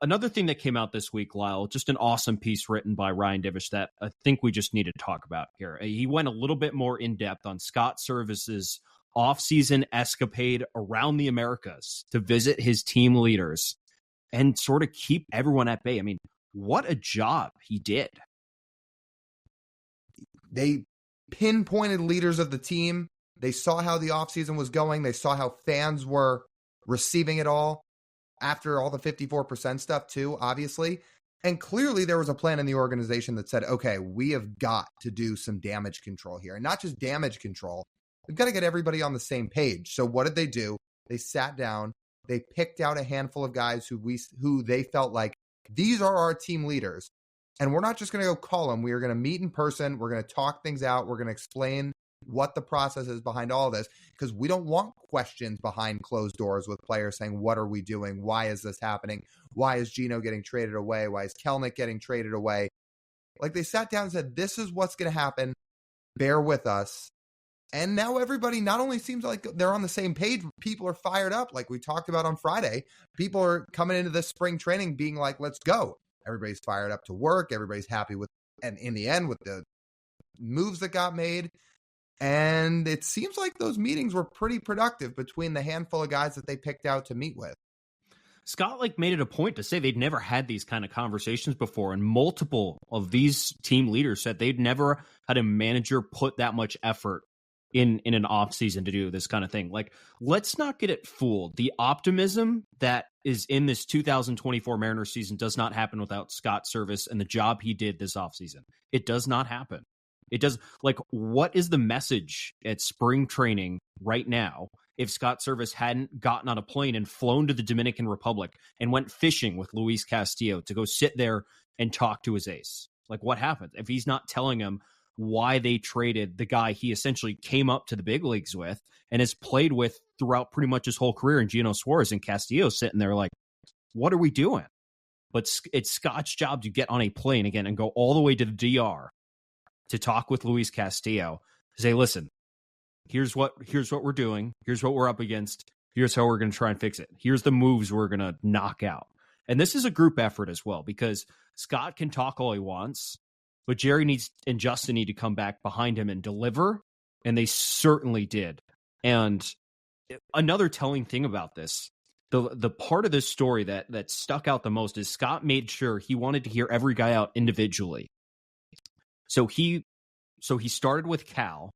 Another thing that came out this week, Lyle, just an awesome piece written by Ryan Divish that I think we just need to talk about here. He went a little bit more in depth on Scott Servais's offseason escapade around the Americas to visit his team leaders and sort of keep everyone at bay. I mean, what a job he did. They pinpointed leaders of the team. They saw how the offseason was going. They saw how fans were receiving it all after all the 54% stuff too, obviously. And clearly there was a plan in the organization that said, okay, we have got to do some damage control here. And not just damage control. We've got to get everybody on the same page. So what did they do? They sat down. They picked out a handful of guys who they felt like these are our team leaders. And we're not just going to go call them. We are going to meet in person. We're going to talk things out. We're going to explain what the process is behind all this, because we don't want questions behind closed doors with players saying, what are we doing? Why is this happening? Why is Gino getting traded away? Why is Kelnick getting traded away? Like, they sat down and said, this is what's going to happen. Bear with us. And now everybody not only seems like they're on the same page, people are fired up. Like we talked about on Friday, people are coming into this spring training being like, let's go. Everybody's fired up to work. Everybody's happy with, and in the end, with the moves that got made. And it seems like those meetings were pretty productive between the handful of guys that they picked out to meet with. Scott made it a point to say they'd never had these kind of conversations before. And multiple of these team leaders said they'd never had a manager put that much effort in an off season to do this kind of thing. Like, let's not get it fooled. The optimism that is in this 2024 Mariners season does not happen without Scott Servais and the job he did this offseason. It does not happen. It does. Like, what is the message at spring training right now if Scott Servais hadn't gotten on a plane and flown to the Dominican Republic and went fishing with Luis Castillo to go sit there and talk to his ace? Like, what happens if he's not telling him why they traded the guy he essentially came up to the big leagues with and has played with throughout pretty much his whole career in Gino Suarez, and Castillo sitting there like, what are we doing? But it's Scott's job to get on a plane again and go all the way to the DR to talk with Luis Castillo, to say, listen, here's what we're doing. Here's what we're up against. Here's how we're going to try and fix it. Here's the moves we're going to knock out. And this is a group effort as well, because Scott can talk all he wants, but Jerry and Justin need to come back behind him and deliver, and they certainly did. And another telling thing about this, the part of this story that stuck out the most is Scott made sure he wanted to hear every guy out individually. So he started with Cal,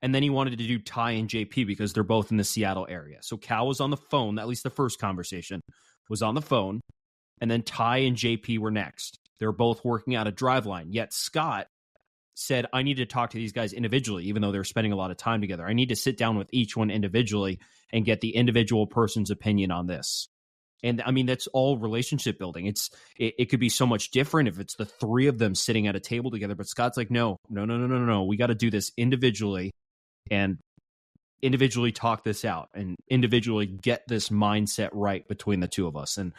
and then he wanted to do Ty and JP because they're both in the Seattle area. So Cal was on the phone, at least the first conversation was on the phone, and then Ty and JP were next. They're both working out a drive line. Yet Scott said, I need to talk to these guys individually, even though they're spending a lot of time together. I need to sit down with each one individually and get the individual person's opinion on this. And I mean, that's all relationship building. It could be so much different if it's the three of them sitting at a table together. But Scott's like, no. We got to do this individually and individually talk this out and individually get this mindset right between the two of us. And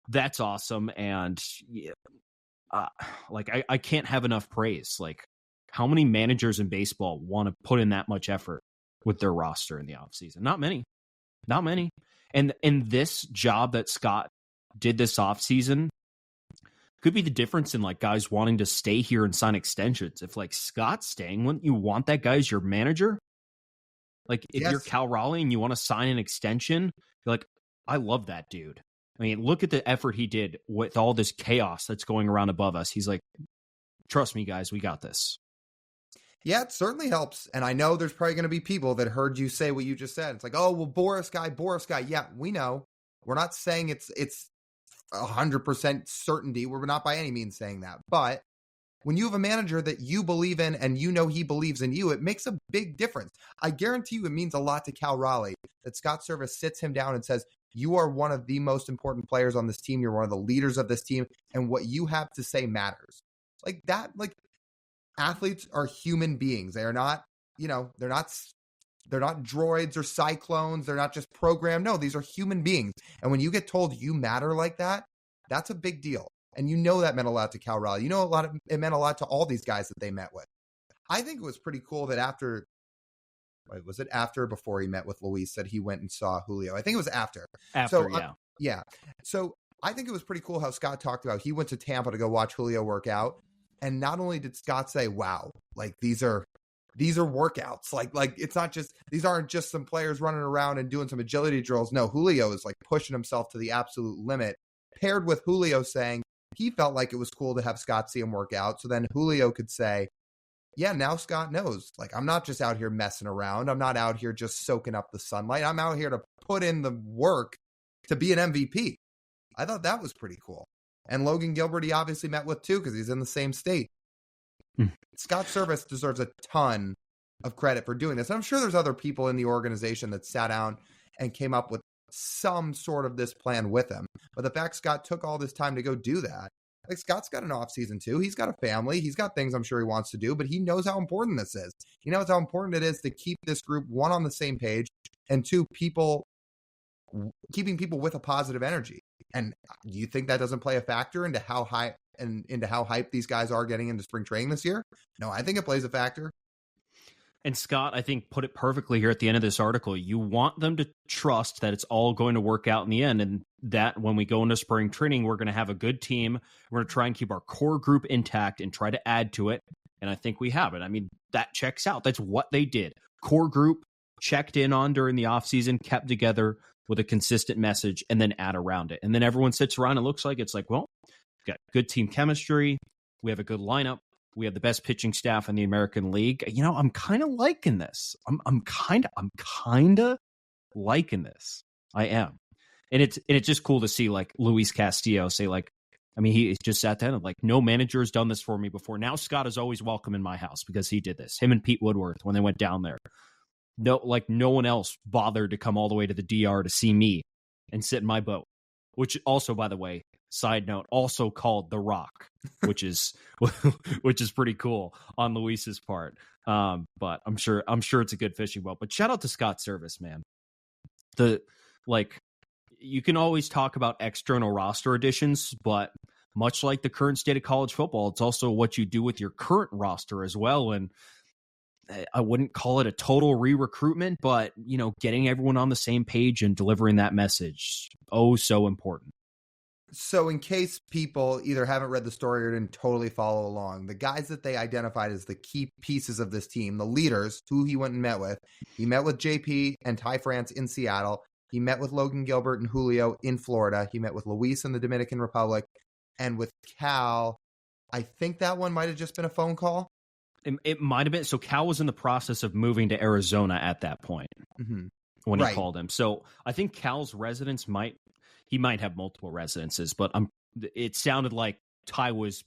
that's awesome. And I can't have enough praise. Like, how many managers in baseball want to put in that much effort with their roster in the offseason? Not many. And this job that Scott did this offseason could be the difference in like guys wanting to stay here and sign extensions. If like Scott's staying, wouldn't you want that guy as your manager? Like if you're Cal Raleigh and you want to sign an extension, you're like, I love that dude. I mean, look at the effort he did with all this chaos that's going around above us. He's like, trust me, guys, we got this. Yeah, it certainly helps. And I know there's probably going to be people that heard you say what you just said. It's like, oh, well, Boris guy. Yeah, we know. We're not saying it's 100% certainty. We're not by any means saying that. But when you have a manager that you believe in and you know he believes in you, it makes a big difference. I guarantee you it means a lot to Cal Raleigh that Scott Servais sits him down and says, you are one of the most important players on this team. You're one of the leaders of this team. And what you have to say matters. Like that, like athletes are human beings. They are not, they're not droids or cyclones. They're not just programmed. No, these are human beings. And when you get told you matter like that, that's a big deal. And that meant a lot to Cal Raleigh. It meant a lot to all these guys that they met with. I think it was pretty cool that before he met with Luis that he went and saw Julio? I think it was after. So I think it was pretty cool how Scott talked about he went to Tampa to go watch Julio work out. And not only did Scott say, wow, like these are workouts. Like it's not just, these aren't just some players running around and doing some agility drills. No, Julio is like pushing himself to the absolute limit, paired with Julio saying he felt like it was cool to have Scott see him work out. So then Julio could say, yeah, now Scott knows, like, I'm not just out here messing around. I'm not out here just soaking up the sunlight. I'm out here to put in the work to be an MVP. I thought that was pretty cool. And Logan Gilbert, he obviously met with too, because he's in the same state. Scott Servais deserves a ton of credit for doing this. And I'm sure there's other people in the organization that sat down and came up with some sort of this plan with him. But the fact Scott took all this time to go do that, like Scott's got an off season too. He's got a family. He's got things I'm sure he wants to do, but he knows how important this is. He knows how important it is to keep this group, one, on the same page, and two, keeping people with a positive energy. And do you think that doesn't play a factor into how hyped these guys are getting into spring training this year? No, I think it plays a factor. And Scott, I think, put it perfectly here at the end of this article. You want them to trust that it's all going to work out in the end, and that when we go into spring training, we're going to have a good team. We're going to try and keep our core group intact and try to add to it. And I think we have it. I mean, that checks out. That's what they did. Core group checked in on during the offseason, kept together with a consistent message, and then add around it. And then everyone sits around and looks like it's like, well, we've got good team chemistry. We have a good lineup. We have the best pitching staff in the American League. You know, I'm kind of liking this. I'm kind of liking this. I am. And it's just cool to see like Luis Castillo say like, I mean, he just sat down and like, no manager has done this for me before. Now Scott is always welcome in my house because he did this. Him and Pete Woodworth when they went down there. No one else bothered to come all the way to the DR to see me and sit in my boat, which also, by the way, side note, also called The Rock, which is pretty cool on Luis's part. But I'm sure it's a good fishing boat. But shout out to Scott Servais, man. You can always talk about external roster additions, but much like the current state of college football, it's also what you do with your current roster as well. And I wouldn't call it a total re-recruitment, but, you know, getting everyone on the same page and delivering that message, so important. So in case people either haven't read the story or didn't totally follow along, the guys that they identified as the key pieces of this team, the leaders, who he went and met with, he met with JP and Ty France in Seattle. He met with Logan Gilbert and Julio in Florida. He met with Luis in the Dominican Republic. And with Cal, I think that one might have just been a phone call. It might have been. So Cal was in the process of moving to Arizona at that point when he called him. So I think Cal's residence might have multiple residences, but it sounded like Cal was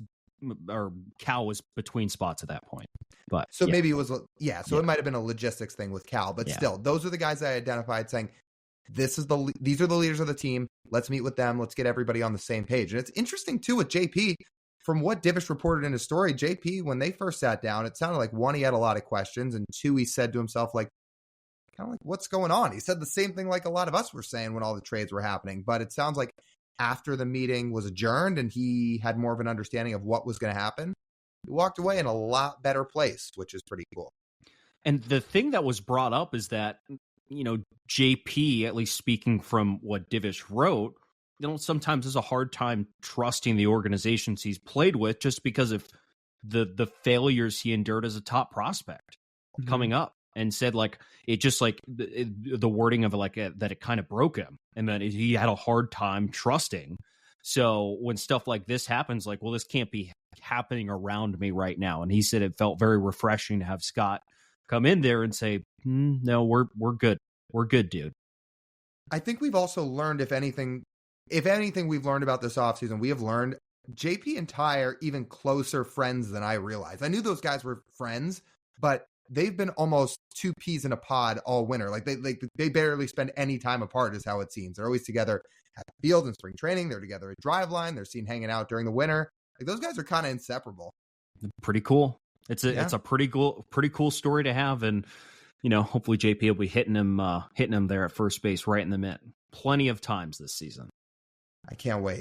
between spots at that point. But so maybe it was, it might have been a logistics thing with Cal, but still, those are the guys I identified saying, these are the leaders of the team. Let's meet with them. Let's get everybody on the same page. And it's interesting too with JP. From what Divish reported in his story, JP, when they first sat down, it sounded like, one, he had a lot of questions, and two, he said to himself, like, kind of like, what's going on? He said the same thing like a lot of us were saying when all the trades were happening. But it sounds like after the meeting was adjourned and he had more of an understanding of what was going to happen, he walked away in a lot better place, which is pretty cool. And the thing that was brought up is that, you know, JP, at least speaking from what Divish wrote, you know, sometimes has a hard time trusting the organizations he's played with just because of the failures he endured as a top prospect coming up, and said like it just like the wording of it, like that it kind of broke him and that he had a hard time trusting. So when stuff like this happens, like, well, this can't be happening around me right now. And he said it felt very refreshing to have Scott come in there and say, no, we're good. We're good, dude. I think we've also learned, if anything we've learned about this offseason, we have learned JP and Ty are even closer friends than I realized. I knew those guys were friends, but they've been almost two peas in a pod all winter. Like they barely spend any time apart is how it seems. They're always together at the field in spring training. They're together at Driveline. They're seen hanging out during the winter. Like those guys are kind of inseparable. Pretty cool. It's a pretty cool story to have. And, you know, hopefully JP will be hitting him there at first base right in the mitt plenty of times this season. I can't wait.